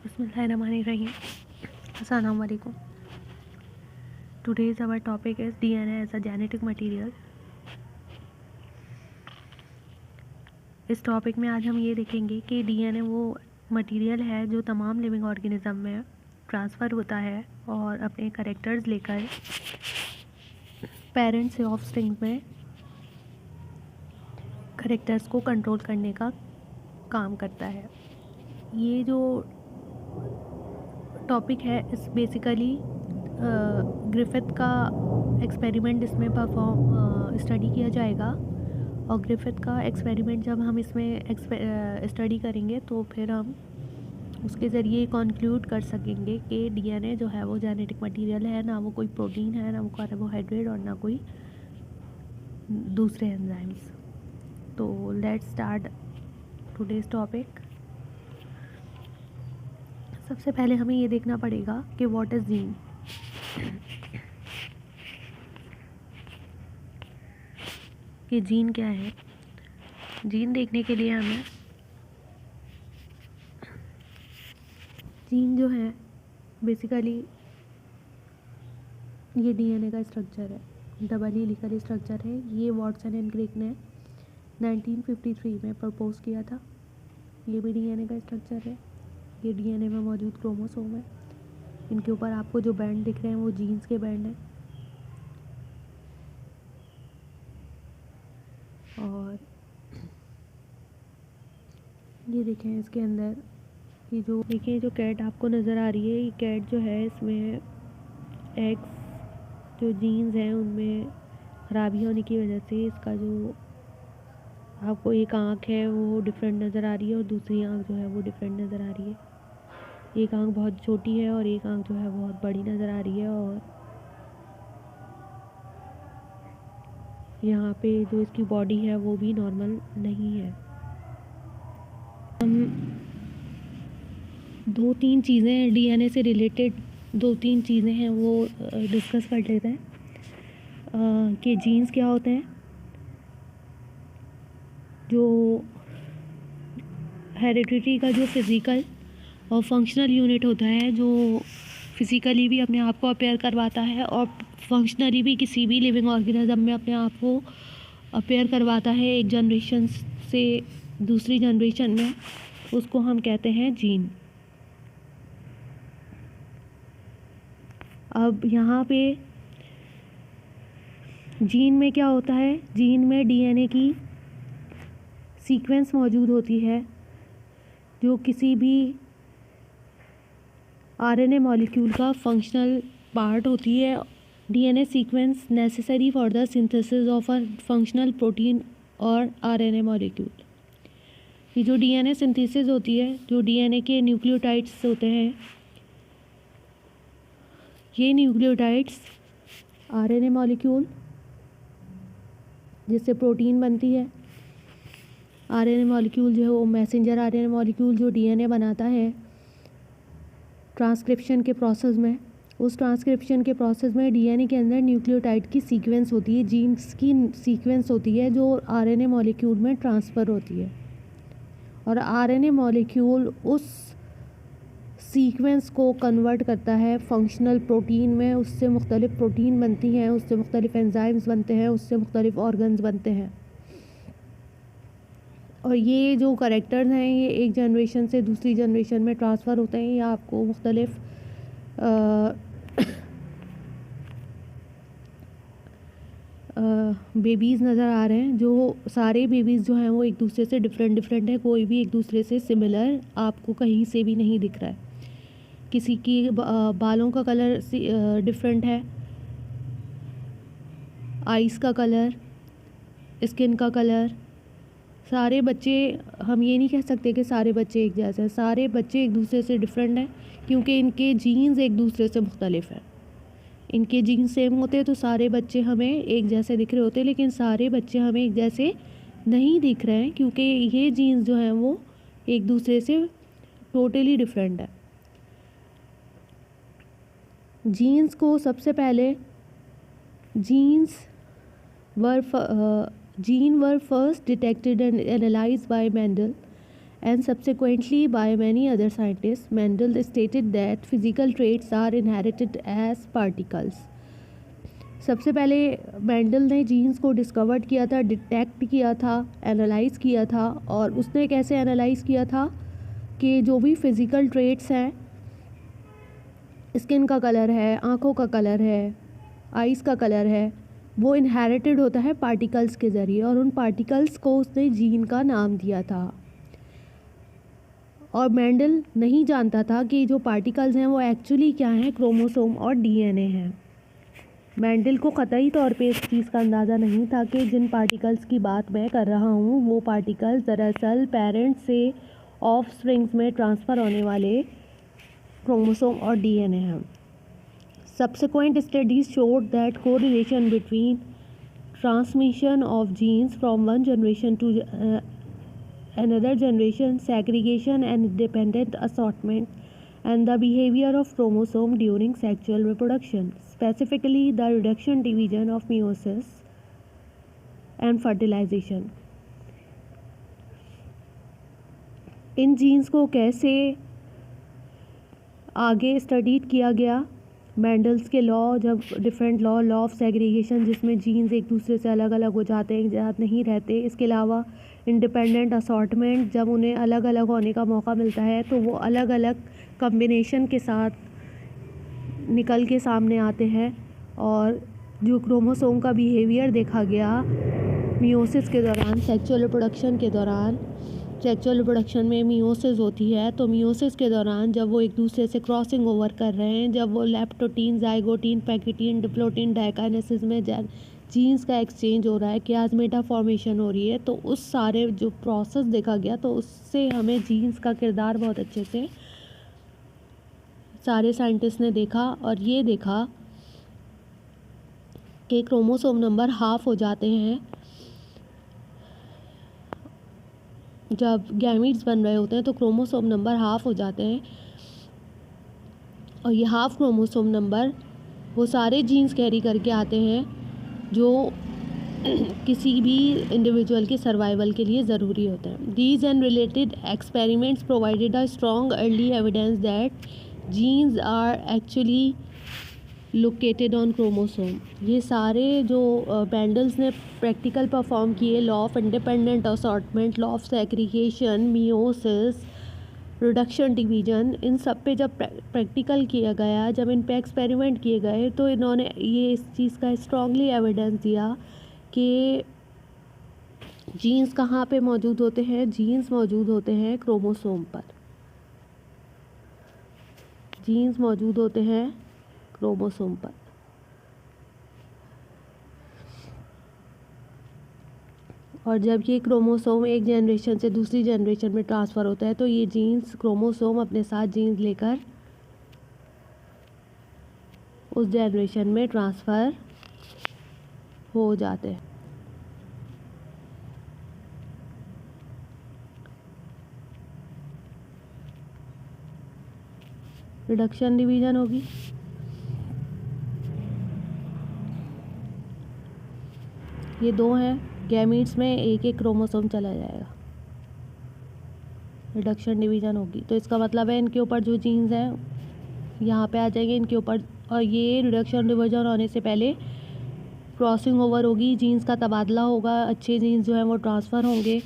Bismillahirrahmanirrahim. Assalamu alaikum. Today's our topic is DNA as a genetic material. इस topic में आज हम ये देखेंगे कि डीएनए वो मटेरियल है जो तमाम लिविंग ऑर्गेनिज्म में ट्रांसफ़र होता है और अपने कैरेक्टर्स लेकर पेरेंट से ऑफस्प्रिंग में कैरेक्टर्स को कंट्रोल करने का काम करता है। ये जो टॉपिक है इस बेसिकली ग्रिफिथ का एक्सपेरिमेंट इसमें स्टडी किया जाएगा और ग्रिफिथ का एक्सपेरिमेंट जब हम इसमें स्टडी करेंगे तो फिर हम उसके ज़रिए कंक्लूड कर सकेंगे कि डीएनए जो है वो जेनेटिक मटेरियल है, ना वो कोई प्रोटीन है, ना वो कार्बोहाइड्रेट और ना कोई दूसरे एंजाइम्स। तो लेट्स स्टार्ट टुडेज़ टॉपिक। सबसे पहले हमें ये देखना पड़ेगा कि व्हाट इज़ जीन। कि जीन क्या है। जीन देखने के लिए हमें जीन जो है बेसिकली ये डीएनए का स्ट्रक्चर है, डबल हेलिकल स्ट्रक्चर है। ये वॉटसन एंड क्रिक ने 1953 में प्रपोज किया था। ये भी डीएनए का स्ट्रक्चर है। ये डीएनए में मौजूद क्रोमोसोम है। इनके ऊपर आपको जो बैंड दिख रहे हैं वो जीन्स के बैंड हैं। और ये देखें इसके अंदर ये जो देखिए जो कैट आपको नज़र आ रही है, ये कैट जो है इसमें एग्स जो जीन्स हैं उनमें ख़राबी होने की वजह से इसका जो आपको एक आँख है वो डिफरेंट नज़र आ रही है और दूसरी आँख जो है वो डिफरेंट नज़र आ रही है। एक आँख बहुत छोटी है और एक आँख जो है बहुत बड़ी नज़र आ रही है। और यहाँ पे जो इसकी बॉडी है वो भी नॉर्मल नहीं है। हम दो तीन चीज़ें डीएनए से रिलेटेड हैं वो डिस्कस कर लेते हैं कि जीन्स क्या होते हैं। जो हेरिडिटी का जो फिज़िकल और फंक्शनल यूनिट होता है, जो फिज़िकली भी अपने आप को अपेयर करवाता है और फंक्शनली भी किसी भी लिविंग ऑर्गेनिज्म में अपने आप को अपेयर करवाता है एक जनरेशन से दूसरी जनरेशन में, उसको हम कहते हैं जीन। अब यहाँ पे जीन में क्या होता है, जीन में डीएनए की सीक्वेंस मौजूद होती है जो किसी भी आरएनए मॉलिक्यूल का फंक्शनल पार्ट होती है। DNA sequence necessary for the synthesis of a functional protein और आरएनए मॉलिक्यूल। ये जो डीएनए सिंथेसिस होती है, जो डीएनए के न्यूक्लियोटाइड्स होते हैं, ये न्यूक्लियोटाइड्स आरएनए मॉलिक्यूल जिससे प्रोटीन बनती है, आरएनए मॉलिक्यूल जो है वो मैसेंजर आरएनए मॉलिक्यूल जो डीएनए बनाता है ट्रांसक्रिप्शन के प्रोसेस में, उस ट्रांसक्रिप्शन के प्रोसेस में डीएनए के अंदर न्यूक्लियोटाइड की सीक्वेंस होती है, जीन्स की सीक्वेंस होती है जो आरएनए मॉलिक्यूल में ट्रांसफ़र होती है। और आरएनए मॉलिक्यूल उस सीक्वेंस को कन्वर्ट करता है फंक्शनल प्रोटीन में। उससे मुख्तलिफ़ प्रोटीन बनती हैं, उससे मुख्तलिफ़ एंजाइम्स बनते हैं, उससे मुख्तलिफ़ ऑर्गन्स बनते हैं। और ये जो करैक्टर्स हैं ये एक जनरेशन से दूसरी जनरेशन में ट्रांसफ़र होते हैं। ये आपको मुख्तलिफ़ बेबीज़ नज़र आ रहे हैं। जो सारे बेबीज़ जो हैं वो एक दूसरे से डिफरेंट है। कोई भी एक दूसरे से सिमिलर आपको कहीं से भी नहीं दिख रहा है। किसी की बालों का कलर डिफरेंट है, आइज़ का कलर, स्किन का कलर। सारे बच्चे, हम ये नहीं कह सकते कि सारे बच्चे एक जैसे हैं। सारे बच्चे एक दूसरे से डिफरेंट हैं क्योंकि इनके जीन्स एक दूसरे से मुख्तलिफ हैं। इनके जीन्स सेम होते तो सारे बच्चे हमें एक जैसे दिख रहे होते, लेकिन सारे बच्चे हमें एक जैसे नहीं दिख रहे हैं क्योंकि ये जीन्स जो हैं वो एक दूसरे से टोटली डिफरेंट है। जीन्स को सबसे पहले gene were first detected and analysed bye Mendel and subsequently by many other scientists. Mendel stated that physical traits are inherited as particles. सबसे पहले मेंडल ने जीन्स को डिस्कवर किया था, डिटेक्ट किया था, एनालाइज किया था। और उसने कैसे एनालाइज किया था कि जो भी फिज़िकल ट्रेट्स हैं, स्किन का कलर है, आँखों का कलर है, आइज़ का कलर है, वो इनहेरिटेड होता है पार्टिकल्स के ज़रिए, और उन पार्टिकल्स को उसने जीन का नाम दिया था। और मेंडल नहीं जानता था कि जो पार्टिकल्स हैं वो एक्चुअली क्या हैं, क्रोमोसोम और डीएनए हैं। मेंडल को कतई तौर पे इस चीज़ का अंदाज़ा नहीं था कि जिन पार्टिकल्स की बात मैं कर रहा हूँ वो पार्टिकल्स दरअसल पेरेंट्स से ऑफस्प्रिंग्स में ट्रांसफ़र होने वाले क्रोमोसोम और डीएनए हैं। Subsequent studies showed that correlation between transmission of genes from one generation to another generation, segregation and dependent assortment, and the behavior of chromosome during sexual reproduction, specifically the reduction, division of meiosis and fertilization. इन जीन्स को कैसे आगे studied किया गया, Mendel's के law, जब different law of segregation, जिसमें जीन्स एक दूसरे से अलग अलग हो जाते हैं, एक साथ नहीं रहते। इसके अलावा इंडिपेंडेंट असॉर्टमेंट, जब उन्हें अलग अलग होने का मौका मिलता है तो वो अलग अलग कम्बिनेशन के साथ निकल के सामने आते हैं। और जो क्रोमोसोम का बिहेवियर देखा गया मियोसिस के दौरान, सेक्सुअल रिप्रोडक्शन के दौरान, सेक्सुअल रिप्रोडक्शन में मियोसिस होती है, तो मियोसिस के दौरान जब वो एक दूसरे से क्रॉसिंग ओवर कर रहे हैं, जब वो लेप्टोटीन, जाइगोटीन, पैकिटीन, डिप्लोटीन, डायकाइनेसिस में जीन्स का एक्सचेंज हो रहा है, कियास्मेटा फॉर्मेशन हो रही है, तो उस सारे जो प्रोसेस देखा गया तो उससे हमें जीन्स का किरदार बहुत अच्छे से सारे साइंटिस्ट ने देखा। और ये देखा कि क्रोमोसोम नंबर हाफ हो जाते हैं जब गैमीट्स बन रहे होते हैं, तो क्रोमोसोम नंबर हाफ हो जाते हैं। और ये हाफ क्रोमोसोम नंबर वो सारे जीन्स कैरी करके आते हैं जो किसी भी इंडिविजुअल के सर्वाइवल के लिए ज़रूरी होते हैं। These and related experiments provided a strong early evidence that genes are actually located on chromosome. ये सारे जो मेंडल्स ने प्रैक्टिकल परफॉर्म किए, law of independent assortment, law of segregation, meiosis, reduction, division, इन सब पे जब प्रैक्टिकल किया गया, जब इन पे एक्सपेरिमेंट किए गए, तो इन्होंने ये इस चीज़ का स्ट्रांगली एविडेंस दिया कि जीन्स कहाँ पे मौजूद होते हैं। जीन्स मौजूद होते हैं क्रोमोसोम पर, जीन्स मौजूद होते हैं क्रोमोसोम पर। और जब ये क्रोमोसोम एक जनरेशन से दूसरी जनरेशन में ट्रांसफ़र होता है तो ये जीन्स, क्रोमोसोम अपने साथ जीन्स लेकर उस जनरेशन में ट्रांसफ़र हो जाते हैं। रिडक्शन, डिवीजन होगी। ये दो हैं, गैमीट्स में एक एक क्रोमोसोम चला जाएगा, रिडक्शन, डिवीजन होगी। तो इसका मतलब है इनके ऊपर जो जीन्स हैं यहाँ पे आ जाएंगे इनके ऊपर, और ये रिडक्शन डिवीजन होने से पहले क्रॉसिंग ओवर होगी, जीन्स का तबादला होगा, अच्छे जीन्स जो हैं वो ट्रांसफ़र होंगे।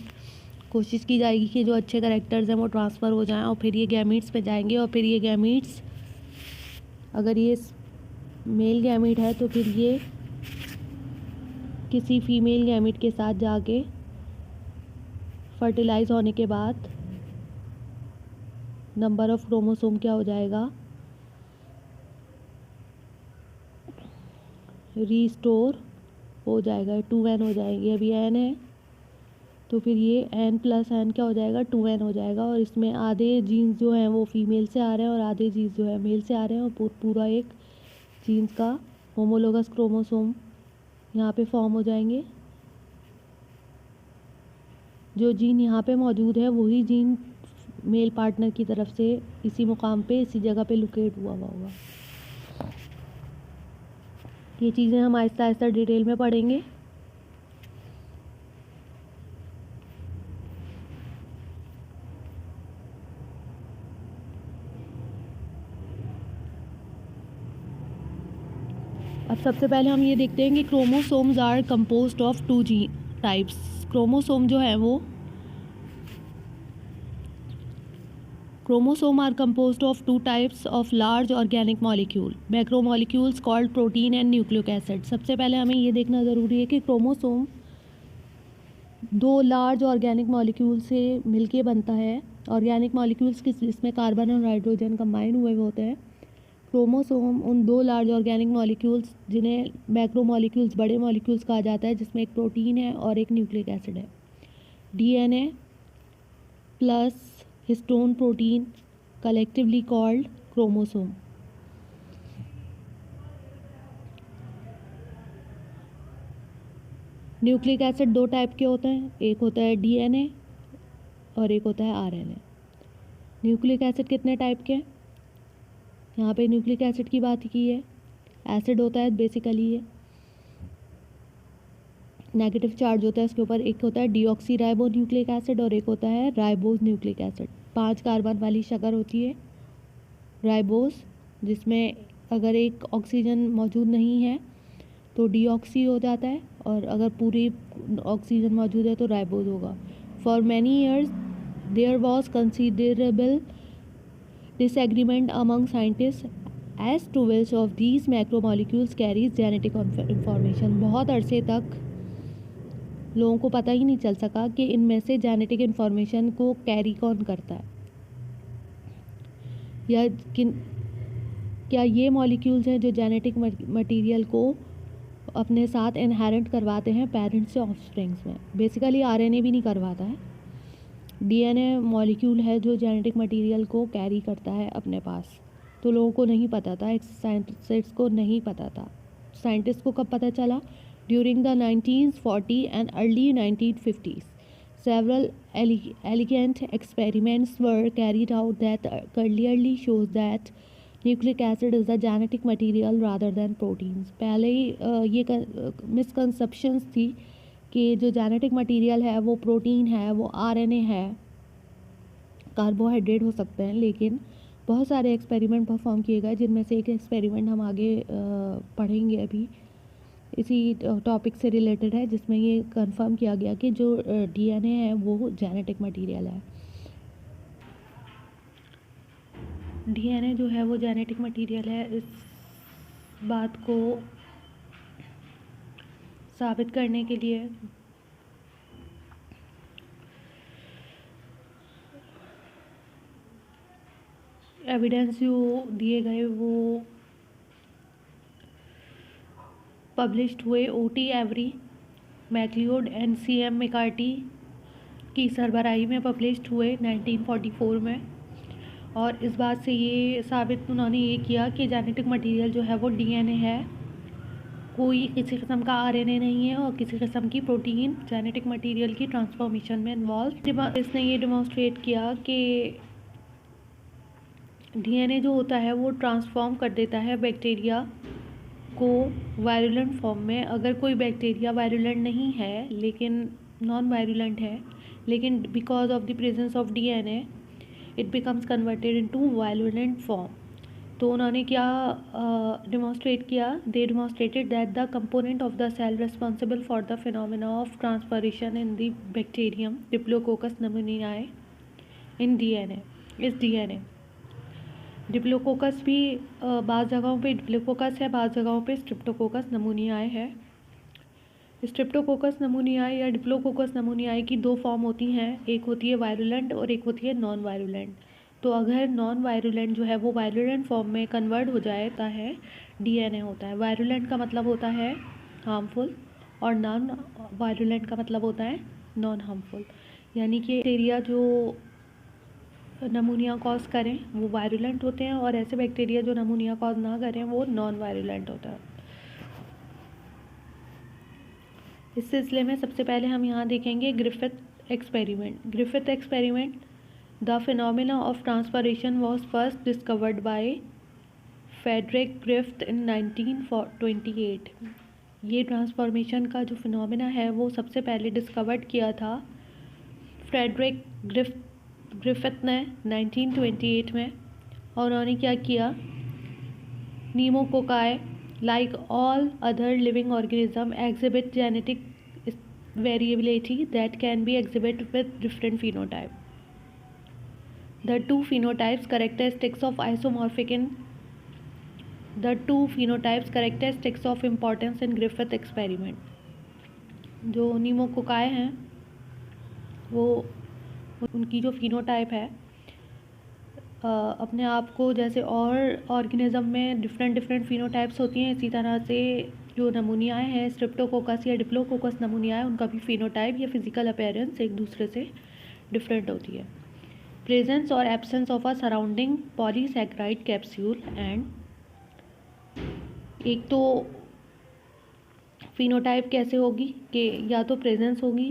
कोशिश की जाएगी कि जो अच्छे करैक्टर्स हैं वो ट्रांसफ़र हो जाएं, और फिर ये गैमीट्स पे जाएंगे। और फिर ये गैमीट्स, अगर ये मेल गैमीट है तो फिर ये किसी फीमेल गैमीट के साथ जाके फर्टिलाइज होने के बाद नंबर ऑफ क्रोमोसोम क्या हो जाएगा, रीस्टोर हो जाएगा, 2n हो जाएगी। अभी n है तो फिर ये n + n क्या हो जाएगा, 2n हो जाएगा। और इसमें आधे जीन्स जो हैं वो फीमेल से आ रहे हैं और आधे जीन्स जो है मेल से आ रहे हैं, और पूरा एक जीन्स का होमोलोगस क्रोमोसोम यहाँ पे फॉर्म हो जाएंगे। जो जीन यहाँ पे मौजूद है वही जीन मेल पार्टनर की तरफ से इसी मुकाम पे, इसी जगह पे लोकेट हुआ होगा। ये चीज़ें हम आहिस्ता आहिस्ता डिटेल में पढ़ेंगे। अब सबसे पहले हम ये देखते हैं कि chromosomes are composed of 2 types. Chromosome जो है वो chromosome are composed of 2 types of large organic molecule, macromolecules called protein and nucleic acid. सबसे पहले हमें ये देखना ज़रूरी है कि क्रोमोसोम 2 लार्ज ऑर्गेनिक मॉलिक्यूल से मिलके बनता है। ऑर्गेनिक मॉलिक्यूल्स जिसमें कार्बन और हाइड्रोजन कंबाइन हुए होते हैं। क्रोमोसोम उन 2 लार्ज ऑर्गेनिक मॉलिक्यूल्स जिन्हें मैक्रोमॉलिक्यूल्स बड़े मॉलिक्यूल्स कहा जाता है, जिसमें एक प्रोटीन है और एक न्यूक्लिक एसिड है। DNA plus histone protein collectively called chromosome. Nucleic acid 2 type के होते हैं, एक होता है डीएनए और एक होता है आरएनए। न्यूक्लिक एसिड कितने टाइप के हैं? यहाँ पे न्यूक्लिक एसिड की बात की है। एसिड होता है बेसिकली ये, नेगेटिव चार्ज होता है इसके ऊपर। एक होता है डीऑक्सी राइबो न्यूक्लिक एसिड और एक होता है राइबोज न्यूक्लिक एसिड। 5 कार्बन वाली शक्कर होती है राइबोज, जिसमें अगर एक ऑक्सीजन मौजूद नहीं है तो डीऑक्सी हो जाता है, और अगर पूरी ऑक्सीजन मौजूद है तो राइबोज होगा। For many years there was considerable disagreement among scientists as to which of these macromolecules carries genetic information। बहुत अरसे तक लोगों को पता ही नहीं चल सका कि इनमें से जेनेटिक इन्फॉर्मेशन को कैरी कौन करता है, या क्या ये मॉलिक्यूल्स हैं जो जेनेटिक मटेरियल को अपने साथ इनहेरेंट करवाते हैं पेरेंट्स से ऑफस्प्रिंग्स में। बेसिकली आरएनए भी नहीं करवाता है, डीएनए मॉलिक्यूल है जो जेनेटिक मटेरियल को कैरी करता है अपने पास। तो लोगों को नहीं पता था, साइंटिस्ट को नहीं पता था। साइंटिस्ट को कब पता चला? During the 1940 and early 1950s several elegant experiments were carried out that clearly shows that nucleic acid is a genetic material rather than proteins। पहले ही ये मिसकंसेप्शंस थी कि जो जेनेटिक मटेरियल है वो प्रोटीन है, वो आरएनए है, कार्बोहाइड्रेट हो सकते हैं। लेकिन बहुत सारे एक्सपेरिमेंट परफॉर्म किए गए, जिनमें से एक एक्सपेरिमेंट हम आगे पढ़ेंगे अभी, इसी टॉपिक से रिलेटेड है, जिसमें ये कंफर्म किया गया कि जो डीएनए है वो जेनेटिक मटेरियल है। डीएनए जो है वो जेनेटिक मटेरियल है, इस बात को साबित करने के लिए एविडेंस जो दिए गए वो पब्लिश्ड हुए O T Avery, MacLeod and C M McCarty की सरबराही में पब्लिश्ड हुए 1944 में। और इस बात से ये साबित उन्होंने ये किया कि जेनेटिक मटेरियल जो है वो डीएनए है, कोई किसी किस्म का आरएनए नहीं है और किसी किस्म की प्रोटीन जेनेटिक मटेरियल की ट्रांसफॉर्मेशन में इन्वॉल्व। इसने ये डेमोन्स्ट्रेट किया कि डीएनए जो होता है वो ट्रांसफॉर्म कर देता है बैक्टीरिया को वायरुलेंट फॉर्म में। अगर कोई बैक्टीरिया वायरुलेंट नहीं है लेकिन नॉन वायरुलेंट है, लेकिन because of the presence of DNA it becomes converted into virulent form. तो उन्होंने क्या डेमोन्स्ट्रेट किया? They demonstrated that the component of the cell responsible for the phenomena of transformation in the bacterium diplococcus pneumoniae in DNA, इस DNA diplococcus भी बाज़ जगहों पे diplococcus है, बाज़ जगहों पे स्ट्रेप्टोकोकस नमूनियाए है। स्ट्रेप्टोकोकस नमूनियाए या डिप्लोकोकस नमूनियाए की 2 फॉर्म होती हैं, एक होती है वायरुलेंट और एक होती है नॉन वायरुलेंट। तो अगर नॉन वायरुलेंट जो है वो वायरुलेंट फॉर्म में कन्वर्ट हो जाता है डीएनए होता है। वायरुलेंट का मतलब होता है हार्मफुल और नॉन वायरुलेंट का मतलब होता है नॉन हार्मफुल। यानी कि बैक्टीरिया जो नमूनिया कॉज करें वो वायरुलेंट होते हैं और ऐसे बैक्टीरिया जो नमूनिया कॉज ना करें वो नॉन वायरुलेंट होता है। इस सिलसिले में सबसे पहले हम यहाँ देखेंगे Griffith experiment. Griffith experiment, the phenomena of transformation was first discovered by Frederick Griffith in 1928। ये ट्रांसफॉर्मेशन का जो फिनोमेना है वो सबसे पहले डिस्कवर्ड किया था फ्रेडरिक ग्रिफिथ ने 1928 में। और उन्होंने क्या किया? नीमोकोकाई like all other living organisms, exhibit genetic variability that can be exhibited with different phenotype. The two phenotypes characteristics of isomorphic in the two phenotypes characteristics of importance in Griffith experiment. जो नीमोकोकाई हैं वो उनकी जो phenotype है अपने आप को जैसे और ऑर्गेनिज्म में डिफरेंट फिनोटाइप्स होती हैं, इसी तरह से जो नमूनियाएँ हैं स्ट्रेप्टोकोकस या डिप्लोकोकस नमूनियाएँ उनका भी फिनोटाइप या फिजिकल अपीयरेंस एक दूसरे से डिफरेंट होती है. प्रेजेंस और absence of a surrounding polysaccharide capsule and एक तो फिनोटाइप कैसे होगी कि या तो प्रेजेंस होगी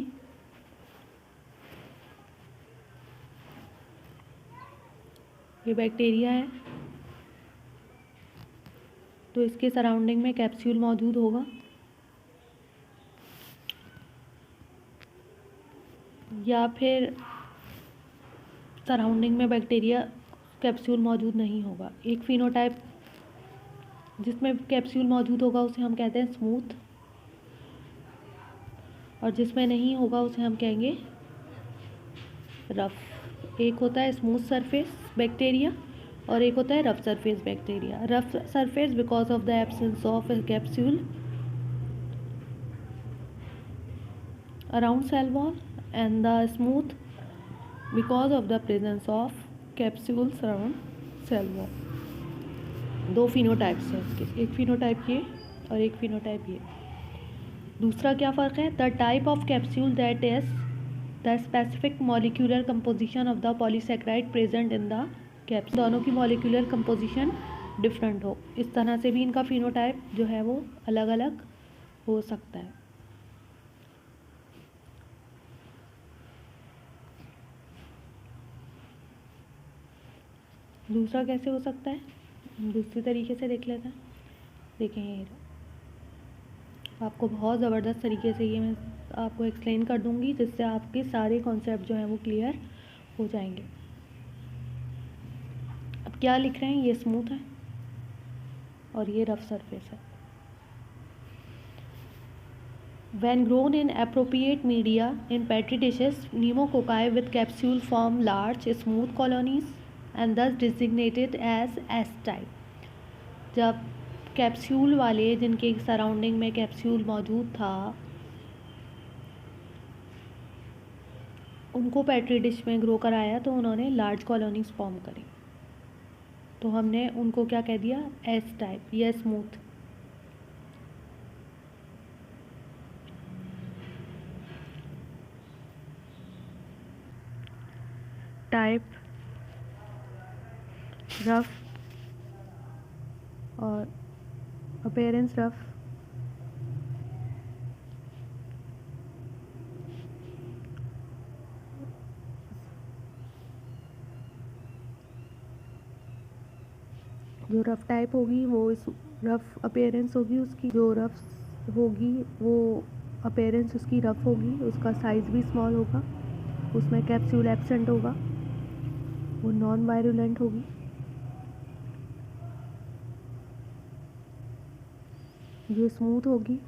ये बैक्टीरिया है तो इसके सराउंडिंग में कैप्सूल मौजूद होगा या फिर सराउंडिंग में बैक्टीरिया कैप्सूल मौजूद नहीं होगा. एक फिनोटाइप जिसमें कैप्सूल मौजूद होगा उसे हम कहते हैं स्मूथ और जिसमें नहीं होगा उसे हम कहेंगे रफ. एक होता है स्मूथ सरफेस बैक्टीरिया और एक होता है rough surface bacteria. Rough surface because of the absence of capsule around cell wall and the smooth because of the presence of capsules around cell wall. दो फिनोटाइप्स हैं इसके, एक फिनोटाइप ये और एक फिनोटाइप ये. दूसरा क्या फ़र्क है? The type of capsule that is the specific molecular composition of the polysaccharide present in the capsule. दोनों की मॉलिक्यूलर कंपोजिशन डिफरेंट हो, इस तरह से भी इनका फिनोटाइप जो है वो अलग अलग हो सकता है. दूसरा कैसे हो सकता है, दूसरी तरीके से देख लेते हैं. देखें ये आपको बहुत ज़बरदस्त तरीके से ये मैं आपको एक्सप्लेन कर दूंगी जिससे आपके सारे कॉन्सेप्ट जो हैं वो क्लियर हो जाएंगे. अब क्या लिख रहे हैं, ये स्मूथ है और ये रफ सरफेस है. When grown in appropriate media in petri dishes, pneumococci with capsule form large smooth colonies and thus designated as S-type. जब कैप्सूल वाले जिनके सराउंडिंग में कैप्सूल मौजूद था उनको पेट्री डिश में ग्रो कराया तो उन्होंने लार्ज कॉलोनीज फॉर्म करी तो हमने उनको क्या कह दिया, एस टाइप या स्मूथ. टाइप रफ और अपीयरेंस रफ. जो रफ टाइप होगी वो इस रफ अपीयरेंस होगी उसकी, जो रफ होगी वो अपीयरेंस उसकी रफ होगी, उसका साइज़ भी स्मॉल होगा, उसमें कैप्सूल एब्सेंट होगा, वो नॉन वायरुलेंट होगी. जो स्मूथ होगी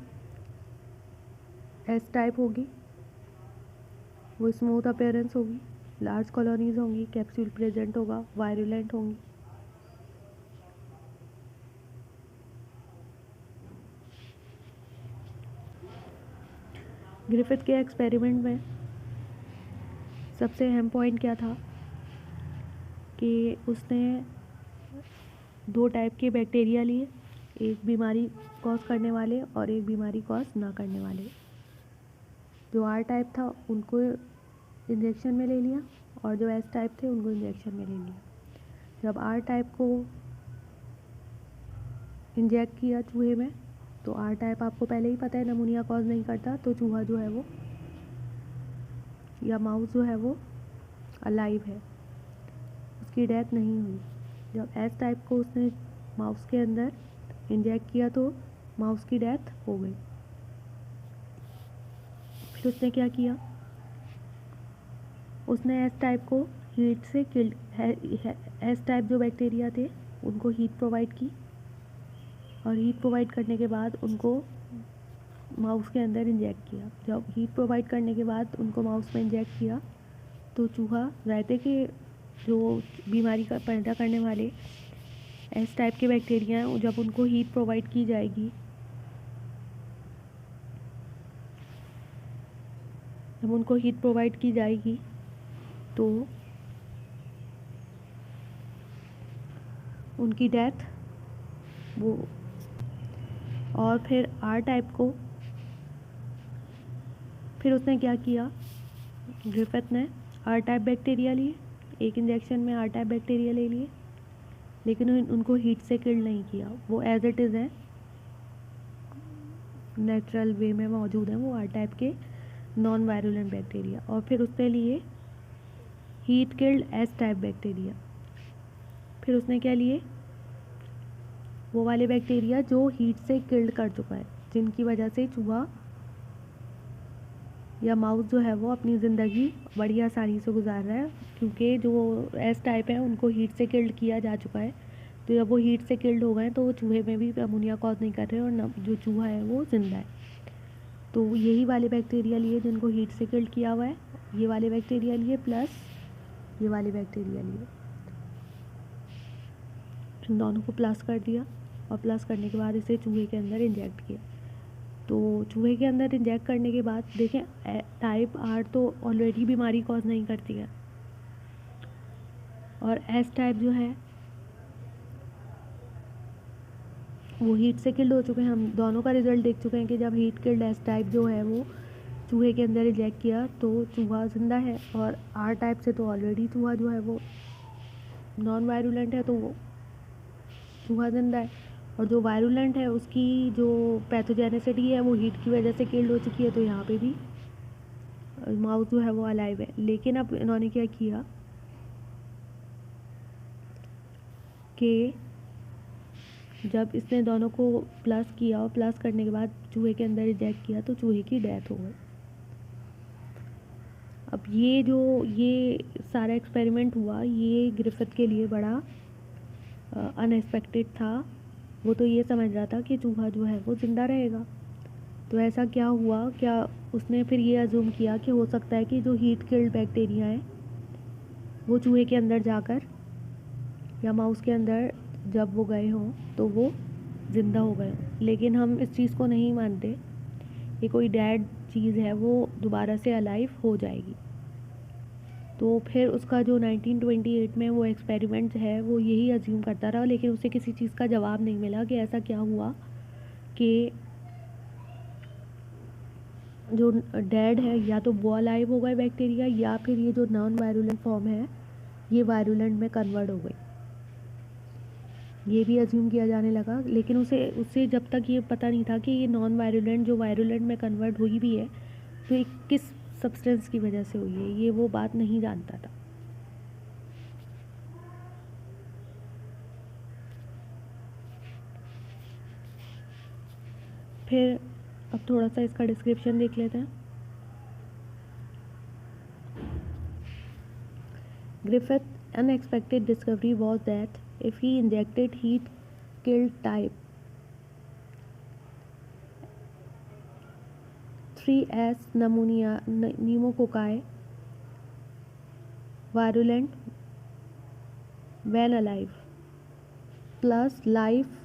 एस टाइप होगी, वो स्मूथ अपीयरेंस होगी, लार्ज कॉलोनीज होंगी, कैप्सूल प्रेजेंट होगा, वायरुलेंट होंगी. ग्रिफिथ के एक्सपेरिमेंट में सबसे अहम पॉइंट क्या था कि उसने दो टाइप के बैक्टीरिया लिए, एक बीमारी कॉज करने वाले और एक बीमारी कॉज ना करने वाले. जो आर टाइप था उनको इंजेक्शन में ले लिया और जो एस टाइप थे उनको इंजेक्शन में ले लिया. जब आर टाइप को इंजेक्ट किया चूहे में तो आर टाइप आपको पहले ही पता है नमूनिया कॉज नहीं करता, तो चूहा जो है वो या माउस जो है वो अलाइव है, उसकी डेथ नहीं हुई. जब एस टाइप को उसने माउस के अंदर इंजेक्ट किया तो माउस की डेथ हो गई. फिर उसने क्या किया, उसने एस टाइप को हीट से किल्ड, एस टाइप जो बैक्टीरिया थे उनको हीट प्रोवाइड की और हीट प्रोवाइड करने के बाद उनको माउस के अंदर इंजेक्ट किया। जब हीट प्रोवाइड करने के बाद उनको माउस में इंजेक्ट किया तो चूहा रायते के जो बीमारी का पैदा करने वाले एस टाइप के बैक्टीरिया हैं, जब उनको हीट प्रोवाइड की जाएगी, जब उनको हीट प्रोवाइड की जाएगी तो उनकी डेथ वो। और फिर आर टाइप को फिर उसने क्या किया, ग्रिफिथ ने आर टाइप बैक्टीरिया लिए, एक इंजेक्शन में आर टाइप बैक्टीरिया ले लिए, लेकिन उनको हीट से किल नहीं किया। वो एज इट इज़ है, नेचुरल वे में मौजूद हैं वो आर टाइप के नॉन वायरुलेंट बैक्टीरिया। और फिर उसने लिए heat killed S type bacteria. फिर उसने क्या लिए, वो वाले बैक्टीरिया जो हीट से किल्ड कर चुका है, जिनकी वजह से चूहा या माउस जो है वो अपनी ज़िंदगी बड़ी आसानी से गुजार रहा है, क्योंकि जो एस टाइप है उनको हीट से किल्ड किया जा चुका है। तो जब वो हीट से किल्ड हो गए तो वो चूहे में भी अमोनिया कॉज नहीं कर रहे और न जो चूहा है वो ज़िंदा है। तो यही वाले बैक्टीरिया लिए जिनको हीट से किल्ड किया हुआ है, ये वाले बैक्टीरिया लिए प्लस ये वाले बैक्टीरिया लिए, इन दोनों को प्लस कर दिया और प्लस करने के बाद इसे चूहे के अंदर इंजेक्ट किया। तो चूहे के अंदर इंजेक्ट करने के बाद देखें, टाइप आर तो ऑलरेडी बीमारी कॉज नहीं करती है, और एस टाइप जो है वो हीट से किल्ड हो चुके हैं। हम दोनों का रिजल्ट देख चुके हैं कि जब हीट किल्ड एस टाइप जो है वो चूहे के अंदर इंजेक्ट किया तो चूहा ज़िंदा है, और आर टाइप से तो ऑलरेडी चूहा जो है वो नॉन वायरुलेंट है, तो वो चूहा ज़िंदा है। और जो वायरुलेंट है उसकी जो पैथोजेनिसिटी है वो हीट की वजह से किल्ड हो चुकी है, तो यहाँ पे भी माउस जो है वो अलाइव है। लेकिन अब इन्होंने क्या किया कि जब इसने दोनों को प्लस किया और प्लस करने के बाद चूहे के अंदर इंजेक्ट किया तो चूहे की डेथ हो गई। अब ये सारा एक्सपेरिमेंट हुआ, ये ग्रिफिथ के लिए बड़ा अनएक्सपेक्टेड था। वो तो ये समझ रहा था कि चूहा जो है वो ज़िंदा रहेगा। तो ऐसा क्या हुआ, क्या उसने फिर ये अज्यूम किया कि हो सकता है कि जो हीट किल्ड बैक्टीरिया हैं वो चूहे के अंदर जाकर या माउस के अंदर जब वो गए हों तो वो ज़िंदा हो गए हों। लेकिन हम इस चीज़ को नहीं मानते, ये कोई डेड चीज़ है, वो दोबारा से अलाइव हो जाएगी। तो फिर उसका जो 1928 में वो एक्सपेरिमेंट है वो यही अज्यूम करता रहा, लेकिन उसे किसी चीज़ का जवाब नहीं मिला कि ऐसा क्या हुआ कि जो डेड है या तो वो अलाइव हो गए बैक्टीरिया, या फिर ये जो नॉन वायरुलेंट फॉर्म है ये वायरुलेंट में कन्वर्ट हो गई। ये भी अज्यूम किया जाने लगा, लेकिन उससे जब तक ये पता नहीं था कि ये नॉन वायरुलेंट जो वायरुलेंट में कन्वर्ट हुई भी है तो ये किस सब्सटेंस की वजह से हुई है, ये वो बात नहीं जानता था। फिर अब थोड़ा सा इसका डिस्क्रिप्शन देख लेते हैं। Griffith unexpected discovery was that if he injected heat killed type 3S pneumococci virulent when alive plus life,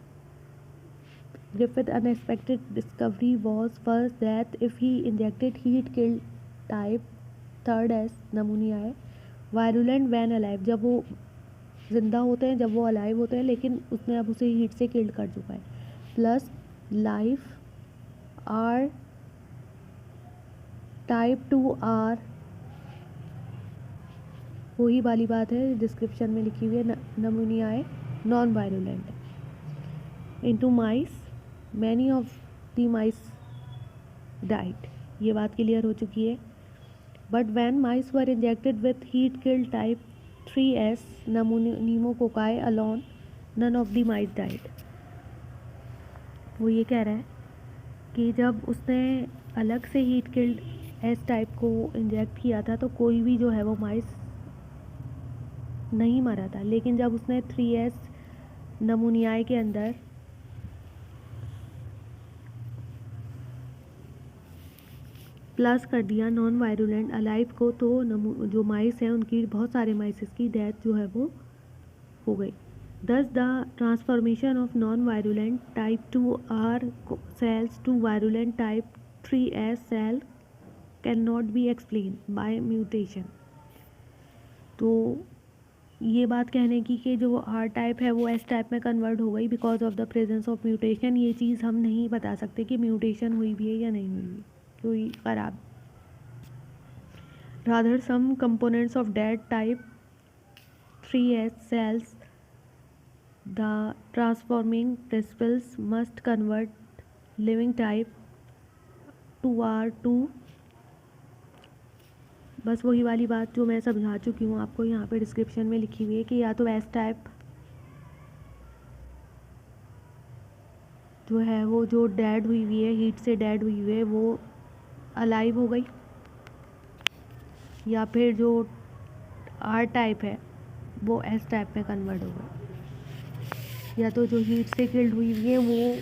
Griffith's unexpected discovery was first that if he injected heat killed type 3S pneumoniae virulent when alive, जब वो ज़िंदा होते हैं, जब वो alive होते हैं, लेकिन उसने अब उसे हीट से किल्ड कर चुका है, plus life are type 2R, वही वाली बात है डिस्क्रिप्शन में लिखी हुई है, pneumoniae non virulent into mice, many of the mice died. ये बात क्लियर हो चुकी है। But when mice were injected with heat killed type 3S pneumococci alone, none of the mice died। वो ये कह रहा है कि जब उसने अलग से हीट किल्ड एस टाइप को इंजेक्ट किया था तो कोई भी जो है वो माइस नहीं मरा था, लेकिन जब उसने 3S नमूनियाए के अंदर प्लस कर दिया नॉन वायरुलेंट अलाइव को, तो जो माइस हैं उनकी बहुत सारे माइसिस की डेथ जो है वो हो गई। Thus, the transformation of non-virulent type 2R cells to virulent type 3S cell cannot be explained by mutation। तो ये बात कहने की कि जो R टाइप है वो S टाइप में कन्वर्ट हो गई because of the presence of mutation. ये चीज़ हम नहीं बता सकते कि म्यूटेशन हुई भी है या नहीं हुई है, कोई ख़राब। Rather, some components of that type 3S cells, the transforming principles must convert living type 2R to, बस वही वाली बात जो मैं समझा चुकी हूँ आपको, यहाँ पे डिस्क्रिप्शन में लिखी हुई है कि या तो एस टाइप जो है वो जो डेड हुई हुई है, हीट से डेड हुई हुई है, वो अलाइव हो गई, या फिर जो आर टाइप है वो एस टाइप में कन्वर्ट हो गई। या तो जो हीट से किल्ड हुई हुई है वो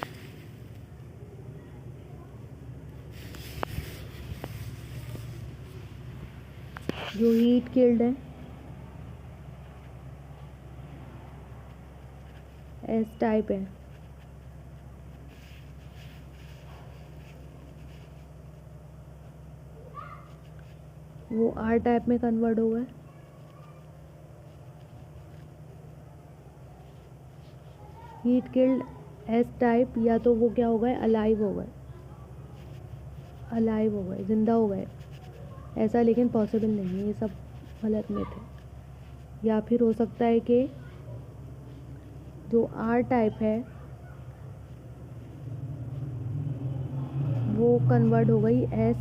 जो हीट किल्ड है एस टाइप है, वो आर टाइप में कन्वर्ट हो गए। हीट किल्ड एस टाइप, या तो वो क्या हो गए, अलाइव हो गए, अलाइव हो गए, जिंदा हो गए। ऐसा लेकिन पॉसिबल नहीं है, ये सब गलत में थे। या फिर हो सकता है कि जो आर टाइप है वो कन्वर्ट हो गई एस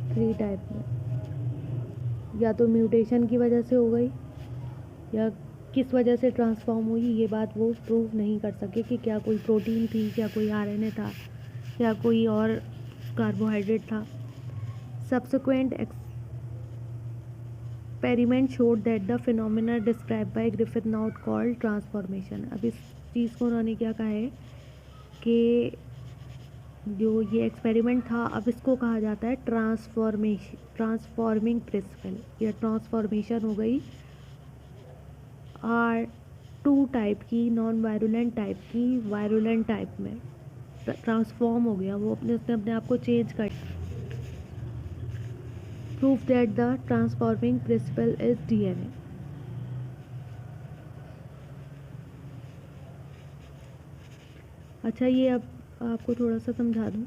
3 टाइप में, या तो म्यूटेशन की वजह से हो गई या किस वजह से ट्रांसफॉर्म हुई, ये बात वो प्रूव नहीं कर सके कि क्या कोई प्रोटीन थी, क्या कोई आरएनए था, या कोई और कार्बोहाइड्रेट था। Subsequent experiment showed that the phenomena describe by Griffith not called transformation. अब इस चीज़ को उन्होंने क्या कहा है कि जो ये एक्सपेरिमेंट था, अब इसको कहा जाता है ट्रांसफॉर्मिंग प्रिंसिपल, या ट्रांसफॉर्मेशन हो गई R2 टाइप की नॉन वायरुलेंट टाइप की वायरुलेंट टाइप में, ट्रांसफॉर्म हो गया वो, उसने अपने आप को चेंज कर। Proof that the transforming principle is DNA। अच्छा, ये अब आपको थोड़ा सा समझा दूँ।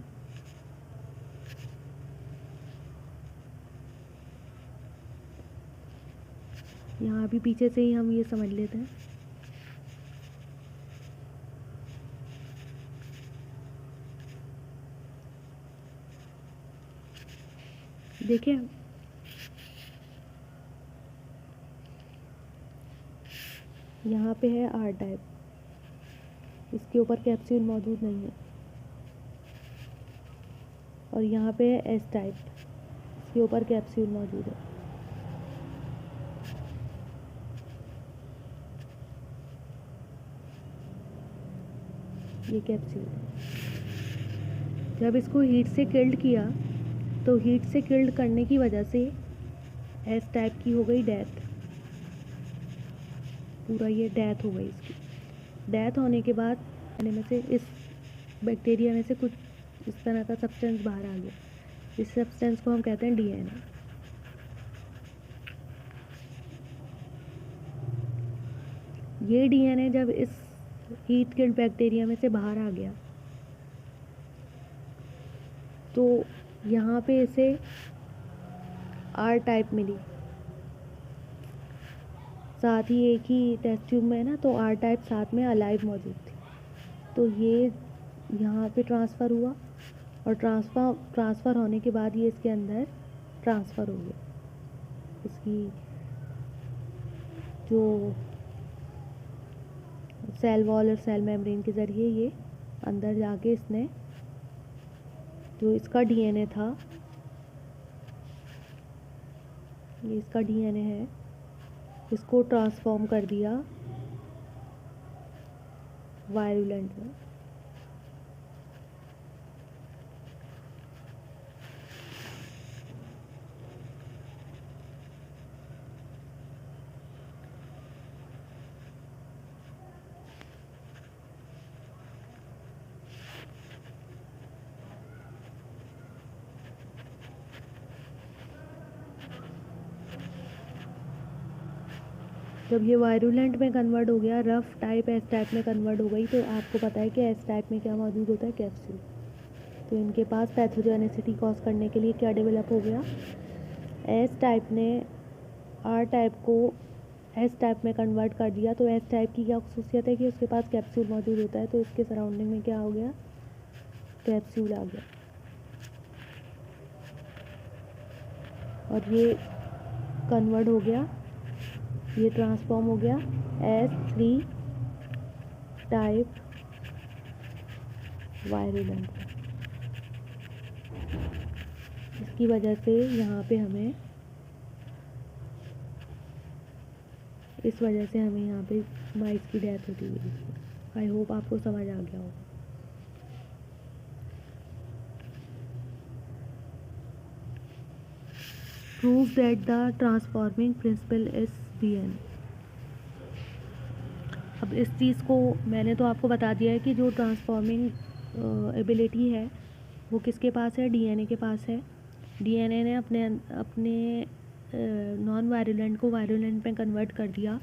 यहाँ अभी पीछे से ही हम ये समझ लेते हैं। देखिए, यहाँ पे है आर टाइप, इसके ऊपर कैप्सूल मौजूद नहीं है, और यहाँ पे है एस टाइप, इसके ऊपर कैप्सूल मौजूद है। ये कैप्सूल, जब इसको हीट से किल्ड किया तो हीट से किल्ड करने की वजह से एस टाइप की हो गई डेथ, पूरा ये डेथ हो गई इसकी। डेथ होने के बाद में से इस बैक्टीरिया में से कुछ इस तरह का सब्सटेंस बाहर आ गया, इस सब्सटेंस को हम कहते हैं DNA। ये DNA जब इस हीट किल्ड बैक्टीरिया में से बाहर आ गया तो यहाँ पे इसे आर टाइप मिली, साथ ही एक ही टेस्ट ट्यूब में है ना, तो आर टाइप साथ में अलाइव मौजूद थी। तो ये यहाँ पे ट्रांसफ़र हुआ, और ट्रांसफ़र होने के बाद ये इसके अंदर ट्रांसफ़र हो गया, इसकी जो सेल वॉल और सेल मेम्ब्रेन के ज़रिए ये अंदर जाके इसने जो इसका DNA था, ये इसका DNA है, इसको ट्रांसफॉर्म कर दिया वायरुलेंट में। जब ये वायरुलेंट में कन्वर्ट हो गया, रफ टाइप एस टाइप में कन्वर्ट हो गई, तो आपको पता है कि एस टाइप में क्या मौजूद होता है, कैप्सूल। तो इनके पास पैथोजेनिसिटी कॉज करने के लिए क्या डेवलप हो गया, एस टाइप ने आर टाइप को एस टाइप में कन्वर्ट कर दिया। तो एस टाइप की क्या खसूसियत है कि उसके पास कैप्सूल मौजूद होता है, तो इसके सराउंडिंग में क्या हो गया, कैप्सूल आ गया। और ये कन्वर्ट हो गया, ये ट्रांसफॉर्म हो गया S3 टाइप वायरुलेंट। इसकी वजह से यहाँ पे हमें यहाँ पे माइस की डेथ होती है। आई होप आपको समझ आ गया होगा। Prove that the transforming principle is DNA। अब इस चीज़ को मैंने तो आपको बता दिया है कि जो ट्रांसफॉर्मिंग एबिलिटी है वो किसके पास है, DNA के पास है। DNA ने अपने नॉन वायरुलेंट को वायरुलेंट में कन्वर्ट कर दिया,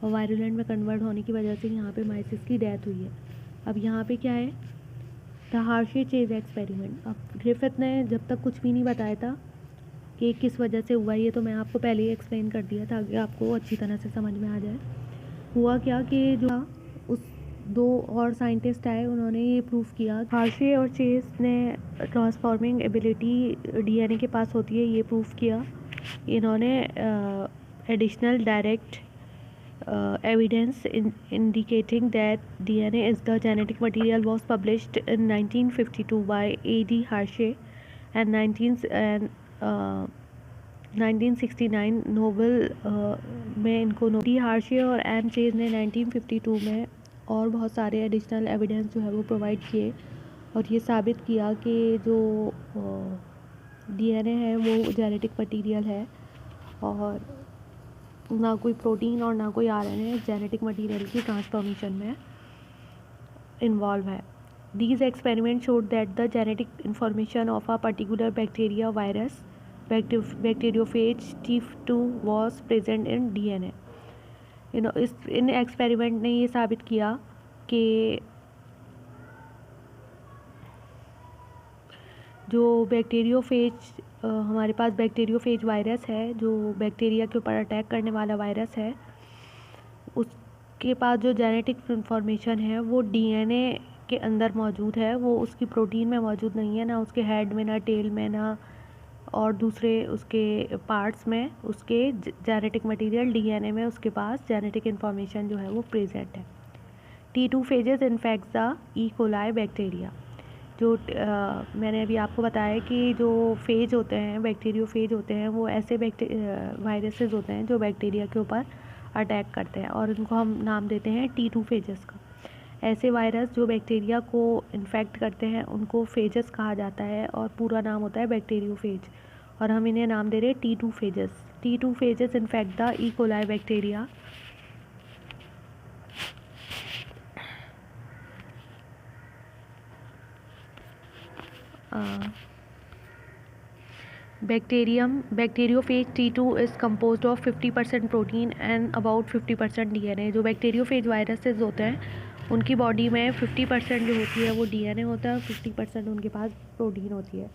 और वायरुलेंट में कन्वर्ट होने की वजह से यहाँ पे माइसिस की डेथ हुई है। अब यहाँ पे क्या है, द हार्शे-चेज एक्सपेरिमेंट। अब ग्रिफिथ ने जब तक कुछ भी नहीं बताया था कि किस वजह से हुआ, ये तो मैं आपको पहले ही एक्सप्लेन कर दिया ताकि आपको अच्छी तरह से समझ में आ जाए। हुआ क्या कि जो उस दो और साइंटिस्ट आए, उन्होंने ये प्रूफ किया, हार्शे और चेज ने ट्रांसफॉर्मिंग एबिलिटी DNA के पास होती है, ये प्रूफ किया। इन्होंने additional direct evidence indicating that DNA is the genetic material was published in 1952 by A.D. Harshay and 1969 Nobel में इनको डी हार्शे और एम चेज ने 1952 में और बहुत सारे एडिशनल एविडेंस जो है वो प्रोवाइड किए, और ये साबित किया कि जो DNA है वो जेनेटिक मटेरियल है, और ना कोई प्रोटीन और ना कोई RNA जेनेटिक मटेरियल की ट्रांसफॉर्मेशन में इन्वॉल्व है। These experiments showed that the genetic information of a particular bacteria virus bacteriophage T2 was present in DNA। In experiment ने ये साबित किया कि जो बैक्टीरियोफेज हमारे पास बैक्टीरियोफेज वायरस है, जो बैक्टीरिया के ऊपर अटैक करने वाला वायरस है, उसके पास जो जेनेटिक इन्फॉर्मेशन है वो DNA के अंदर मौजूद है। वो उसकी प्रोटीन में मौजूद नहीं है, ना उसके हेड में, ना टेल में, ना और दूसरे उसके पार्ट्स में। उसके जेनेटिक मटेरियल DNA में उसके पास जेनेटिक इन्फॉर्मेशन जो है वो प्रेजेंट है। T2 phases infect the E coli bacteria. जो मैंने अभी आपको बताया कि जो फेज होते हैं, बैक्टीरियोफेज होते हैं, वो ऐसे वायरसेस होते हैं जो बैक्टीरिया के ऊपर अटैक करते हैं, और उनको हम नाम देते हैं T2 फेजेस का। ऐसे वायरस जो बैक्टीरिया को इन्फेक्ट करते हैं उनको फेजेस कहा जाता है, और पूरा नाम होता है बैक्टीरियोफेज, और हम इन्हें नाम दे रहे हैं T2 phases. T2 phases infect the E coli bacteria. Bacteriophage T2 is composed of 50% protein and about 50% DNA। जो बैक्टीरियोफेज वायरसेस होते हैं उनकी बॉडी में 50% जो होती है वो DNA होता है, और 50% उनके पास प्रोटीन होती है।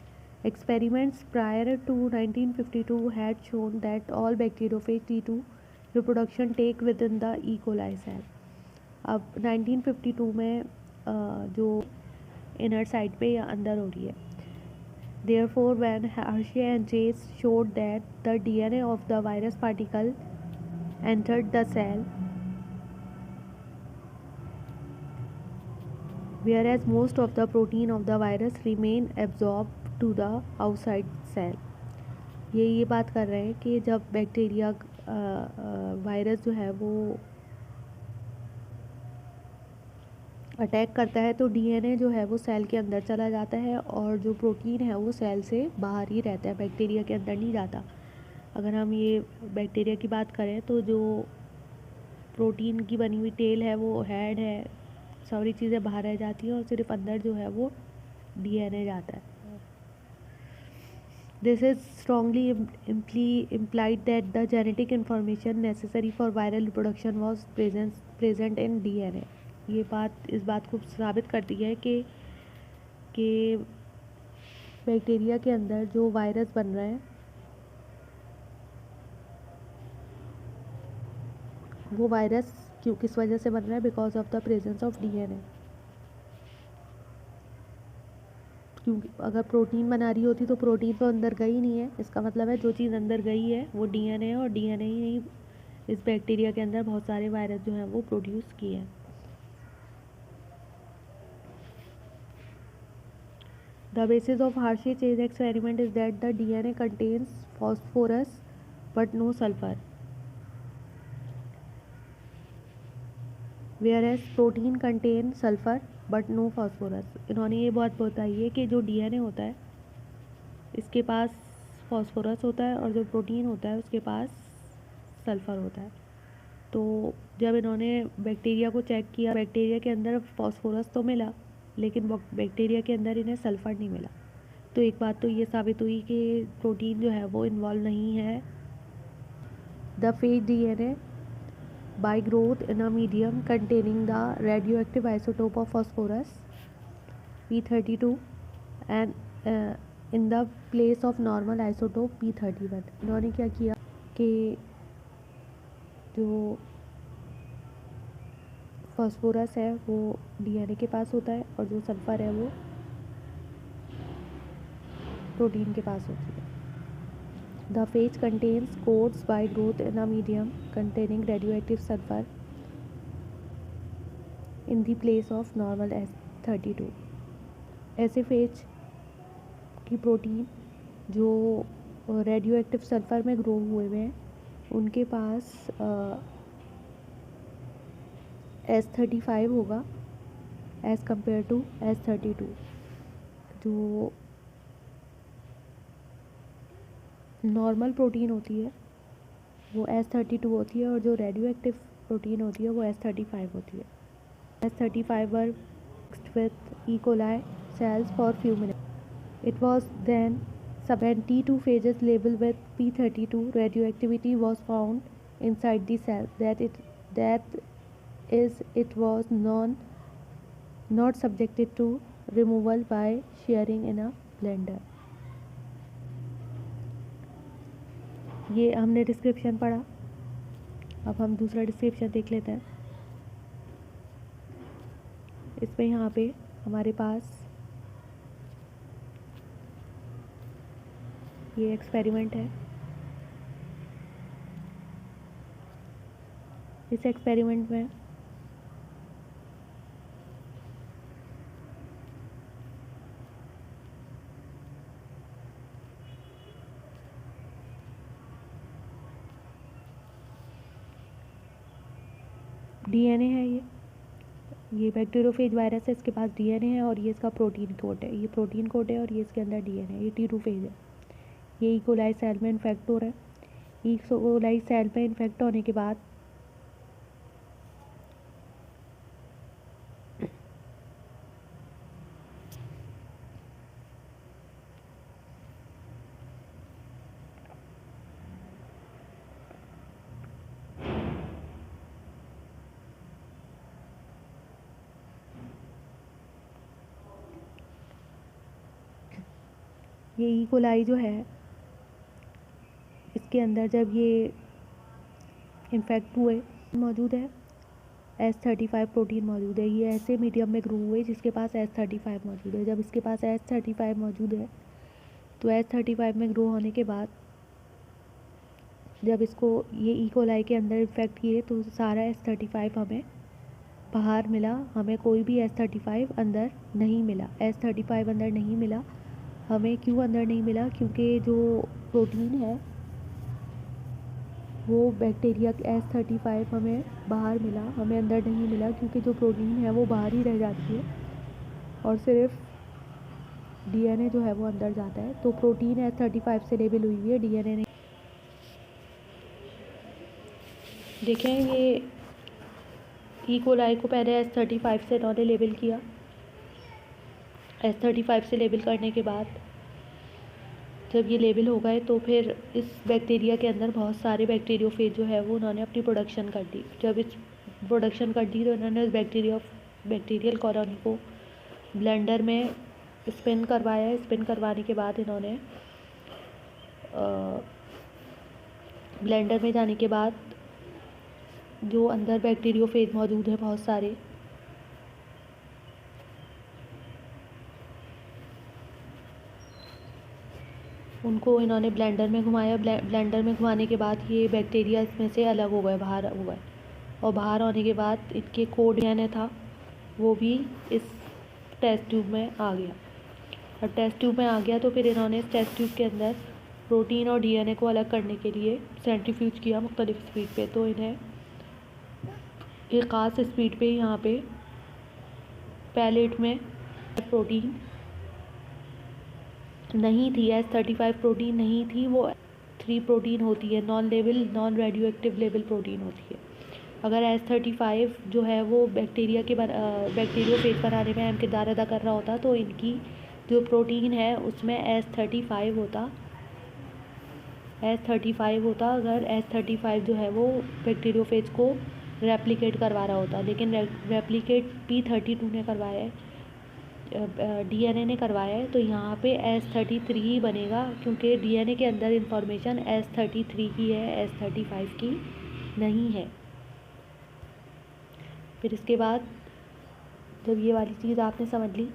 Experiments prior to 1952 had shown that all bacteriophage T2 reproduction take within the E. coli cell। अब 1952 में जो इनर साइड पे या अंदर हो रही है। Therefore, when Harshay and Chase showed that the DNA of the virus particle entered the cell, whereas most of the protein of the virus remain absorbed to the outside cell। ये बात कर रहे हैं कि जब बैक्टीरिया वायरस जो है वो अटैक करता है तो DNA जो है वो सेल के अंदर चला जाता है, और जो प्रोटीन है वो सेल से बाहर ही रहता है, बैक्टीरिया के अंदर नहीं जाता। अगर हम ये बैक्टीरिया की बात करें तो जो प्रोटीन की बनी हुई टेल है, वो हेड है, सारी चीज़ें बाहर रह जाती हैं, और सिर्फ अंदर जो है वो DNA जाता है। This is strongly implied that the genetic information necessary for viral reproduction was present in DNA. ये बात इस बात को साबित करती है कि बैक्टीरिया के अंदर जो वायरस बन रहा है वो वायरस किस वजह से बन रहा है, because of the presence of DNA. क्योंकि अगर प्रोटीन बना रही होती तो प्रोटीन तो अंदर गई नहीं है, इसका मतलब है जो चीज़ अंदर गई है वो DNA है, और DNA ही नहीं इस बैक्टीरिया के अंदर बहुत सारे वायरस जो हैं वो प्रोड्यूस किए हैं. The basis of Hershey Chase experiment is that the DNA contains phosphorus but no sulphur, whereas protein contain sulphur but no phosphorus. इन्होंने ये बात बताई है कि जो DNA होता है इसके पास फॉस्फोरस होता है, और जो प्रोटीन होता है उसके पास सल्फ़र होता है. तो जब इन्होंने बैक्टीरिया को चेक किया, बैक्टीरिया के अंदर फॉस्फोरस तो मिला लेकिन बैक्टीरिया के अंदर इन्हें सल्फ़र नहीं मिला. तो एक बात तो ये साबित हुई कि प्रोटीन जो है वो इन्वॉल्व नहीं है. The phase DNA by growth in a medium containing the radioactive isotope of phosphorus P32 and in the place of normal isotope P31. इन्होंने क्या किया कि जो फॉस्फोरस है वो DNA के पास होता है और जो सल्फ़र है वो प्रोटीन के पास होती है. The phage contains codes by growth in a medium containing radioactive sulfur in the place of normal S32. ऐसे फेज की प्रोटीन जो रेडियो एक्टिव सल्फ़र में ग्रो हुए हुए हैं उनके पास S35 होगा एज़ कम्पेयर टू S32. जो नॉर्मल प्रोटीन होती है वो S32 होती है, और जो रेडियो एक्टिव प्रोटीन होती है वो S35 होती है. S35 were mixed with E. coli cells for few minutes. It was then 72 phages labeled with P32. Radioactivity was found inside the cell. It was not subjected to removal by shearing in a blender. ये हमने description पढ़ा, अब हम दूसरा description देख लेते हैं. इसमें यहाँ पे हमारे पास ये एक्सपेरिमेंट है. इस एक्सपेरिमेंट में DNA है. ये बैक्टीरियोफेज वायरस है, इसके पास DNA है और ये इसका प्रोटीन कोड है. ये प्रोटीन कोड है और ये इसके अंदर DNA है. ये T2 फेज है. ये E. coli सेल में इन्फेक्ट हो रहा है. E. coli सेल में इन्फेक्ट होने के बाद ये E. coli जो है इसके अंदर जब ये इन्फेक्ट हुए मौजूद है S35 प्रोटीन मौजूद है. ये ऐसे मीडियम में ग्रो हुए जिसके पास S35 मौजूद है. जब इसके पास S35 मौजूद है तो S35 में ग्रो होने के बाद जब इसको ये E. coli के अंदर इन्फेक्ट किए तो सारा S35 हमें बाहर मिला. हमें कोई भी S35 अंदर नहीं मिला. S35 अंदर नहीं मिला. हमें क्यों अंदर नहीं मिला? क्योंकि जो प्रोटीन है वो बैक्टीरिया S35 हमें बाहर मिला, हमें अंदर नहीं मिला, क्योंकि जो प्रोटीन है वो बाहर ही रह जाती है और सिर्फ DNA जो है वो अंदर जाता है. तो प्रोटीन S35 से लेबल हुई है, DNA नहीं. देखें ये E. coli को पहले S35 से इन्होंने लेबल किया. S35 से लेबल करने के बाद जब ये लेबल हो गए तो फिर इस बैक्टीरिया के अंदर बहुत सारे बैक्टीरियोफेज जो है वो उन्होंने अपनी प्रोडक्शन कर दी। जब इस प्रोडक्शन कर दी तो उन्होंने इस बैक्टीरियल कॉलोनी को ब्लेंडर में स्पिन करवाया। स्पिन करवाने के बाद इन्होंने ब्लेंडर में जाने के बाद जो अंदर बैक्टीरियोफेज मौजूद है बहुत सारे, उनको इन्होंने ब्लेंडर में घुमाया। ब्लेंडर में घुमाने के बाद ये बैक्टीरिया इसमें से अलग हो गए, बाहर हो गए, और बाहर होने के बाद इनके कोड डीएनए था वो भी इस टेस्ट ट्यूब में आ गया। और टेस्ट ट्यूब में आ गया तो फिर इन्होंने इस टेस्ट ट्यूब के अंदर प्रोटीन और डीएनए को अलग करने के लिए सेंट्रीफ्यूज किया मुख्तलिफ स्पीड पे। तो इन्हें एक ख़ास स्पीड पे यहाँ पे पैलेट में प्रोटीन नहीं थी, S35 प्रोटीन नहीं थी, वो 3 प्रोटीन होती है, non radio active level protein होती है। अगर S35 जो है वो बैक्टीरियोफेज बनाने में अहम किरदार अदा कर रहा होता तो इनकी जो प्रोटीन है उसमें S35 होता। अगर S35 जो है वो बैक्टीरियोफेज को रेप्लिकेट करवा रहा होता, लेकिन रेप्लिकेट P32 ने करवाया है, डीएनए ने करवाया है। तो यहाँ पे S33 ही बनेगा क्योंकि डीएनए के अंदर इंफॉर्मेशन S33 की है, S35 की नहीं है। फिर इसके बाद जब ये वाली चीज़ आपने समझ ली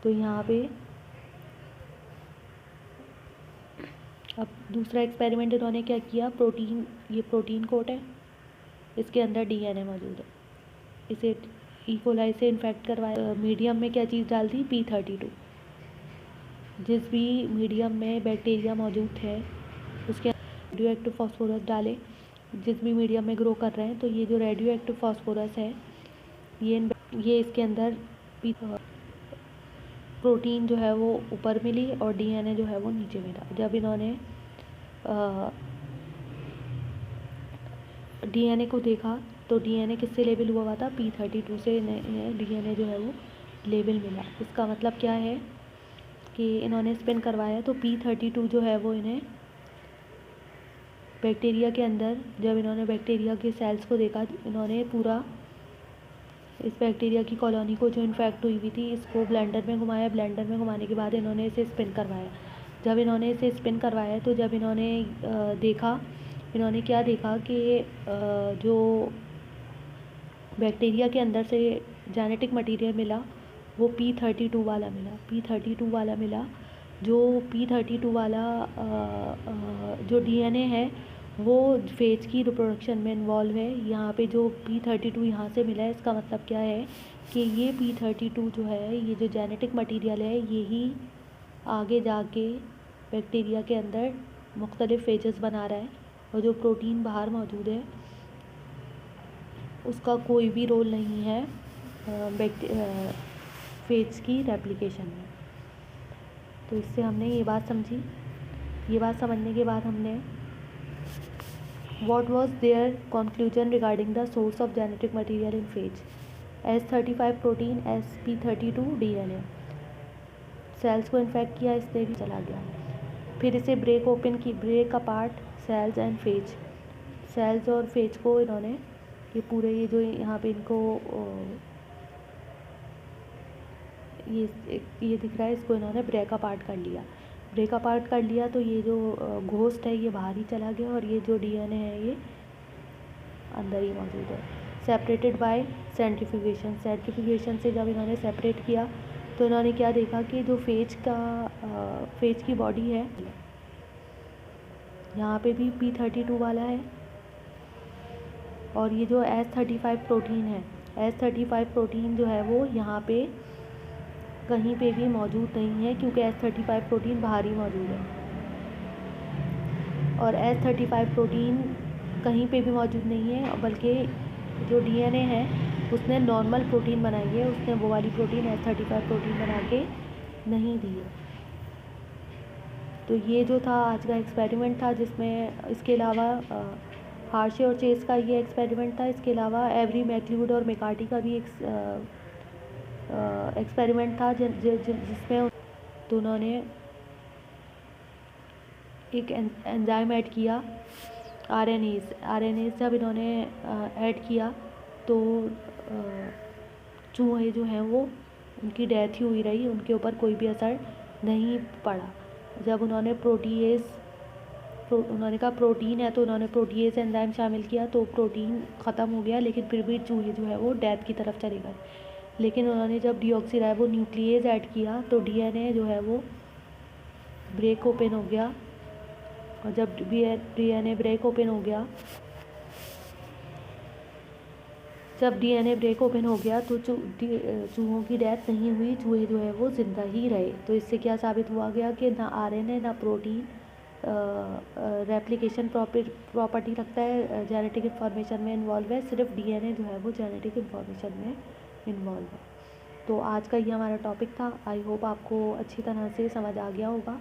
तो यहाँ पे अब दूसरा एक्सपेरिमेंट इन्होंने क्या किया, ये प्रोटीन कोट है, इसके अंदर डीएनए मौजूद है, इसे इकोलाई से इन्फेक्ट करवाया। मीडियम में क्या चीज़ डाल दी, P32। जिस भी मीडियम में बैक्टीरिया मौजूद है उसके रेडियो एक्टिव फास्फोरस डालें। जिस भी मीडियम में ग्रो कर रहे हैं तो ये जो रेडियो एक्टिव फास्फोरस है ये इसके अंदर प्रोटीन जो है वो ऊपर मिली और डीएनए जो है वो नीचे मिला। जब इन्होंने डीएनए को देखा तो डीएनए किससे लेबल हुआ था, P32 से डीएनए जो है वो लेबल मिला। इसका मतलब क्या है कि इन्होंने स्पिन करवाया तो P32 जो है वो इन्हें बैक्टीरिया के अंदर, जब इन्होंने बैक्टीरिया के सेल्स को देखा, इन्होंने पूरा इस बैक्टीरिया की कॉलोनी को जो इन्फेक्ट हुई हुई थी इसको ब्लेंडर में घुमाया। ब्लेंडर में घुमाने के बाद इन्होंने इसे स्पिन करवाया। जब इन्होंने इसे स्पिन करवाया तो जब इन्होंने इन्होंने क्या देखा कि जो बैक्टीरिया के अंदर से जेनेटिक मटेरियल मिला वो P32 वाला मिला। जो P32 वाला जो डीएनए है वो फेज की रिप्रोडक्शन में इन्वॉल्व है। यहाँ पे जो P32 यहाँ से मिला है इसका मतलब क्या है कि ये P32 जो है, ये जो जेनेटिक मटेरियल है, यही आगे जाके बैक्टीरिया के अंदर मुख्तलिफ फेजेस बना रहा है, और जो प्रोटीन बाहर मौजूद है उसका कोई भी रोल नहीं है फेज की रेप्लिकेशन में। तो इससे हमने ये बात समझी। ये बात समझने के बाद हमने What was their conclusion regarding the source of genetic material in phage? S35 protein, SP32 DNA. Cells को इन्फेक्ट किया, इससे भी चला गया। फिर इसे break apart cells and phage. Cells और फेज को इन्होंने ये जो यहाँ पे इनको ये दिख रहा है, इसको इन्होंने ब्रेक अपार्ट कर लिया। तो ये जो घोस्ट है ये बाहर ही चला गया और ये जो डीएनए है ये अंदर ही मौजूद है। सेपरेटेड बाय सेंट्रीफ्यूगेशन से जब इन्होंने सेपरेट किया तो इन्होंने क्या देखा कि जो फेज की बॉडी है यहाँ पे भी P32 वाला है, और ये जो S35 प्रोटीन है, S35 प्रोटीन जो है वो यहाँ पे कहीं पे भी मौजूद नहीं है क्योंकि S35 प्रोटीन बाहर ही मौजूद है। और S35 प्रोटीन कहीं पे भी मौजूद नहीं है, बल्कि जो डीएनए है उसने नॉर्मल प्रोटीन बनाई है, उसने वो वाली प्रोटीन S35 प्रोटीन बना के नहीं दी है। तो ये जो था आज का एक्सपेरिमेंट था, जिसमें इसके अलावा हार्शे और चेस का ये एक्सपेरिमेंट था। इसके अलावा एवरी मैक्लीवुड और मेकार्टी का भी एक, एक्सपेरिमेंट था जिसमें उन्होंने एक एंजाइम ऐड किया, आरएनएज जब इन्होंने ऐड किया तो चूहे जो हैं वो उनकी डेथ ही हुई रही, उनके ऊपर कोई भी असर नहीं पड़ा। जब उन्होंने उन्होंने कहा प्रोटीन है, तो उन्होंने प्रोटीएज एंजाइम शामिल किया तो प्रोटीन ख़त्म हो गया, लेकिन फिर भी चूहे जो है वो डेथ की तरफ चले गए। लेकिन उन्होंने जब डीऑक्सीराइबो न्यूक्लियेज ऐड किया तो डीएनए जो है वो ब्रेक ओपन हो गया, और जब डीएनए ब्रेक ओपन हो गया तो चूहों की डेथ नहीं हुई, चूहे जो है वो ज़िंदा ही रहे। तो इससे क्या साबित हुआ गया कि ना आरएनए ना प्रोटीन रेप्लिकेशन प्रॉपर्टी रखता है, जेनेटिक इन्फॉर्मेशन में इन्वॉल्व है, सिर्फ डीएनए जो है वो जेनेटिक इन्फॉर्मेशन में इन्वॉल्व है। तो आज का ये हमारा टॉपिक था। आई होप आपको अच्छी तरह से समझ आ गया होगा।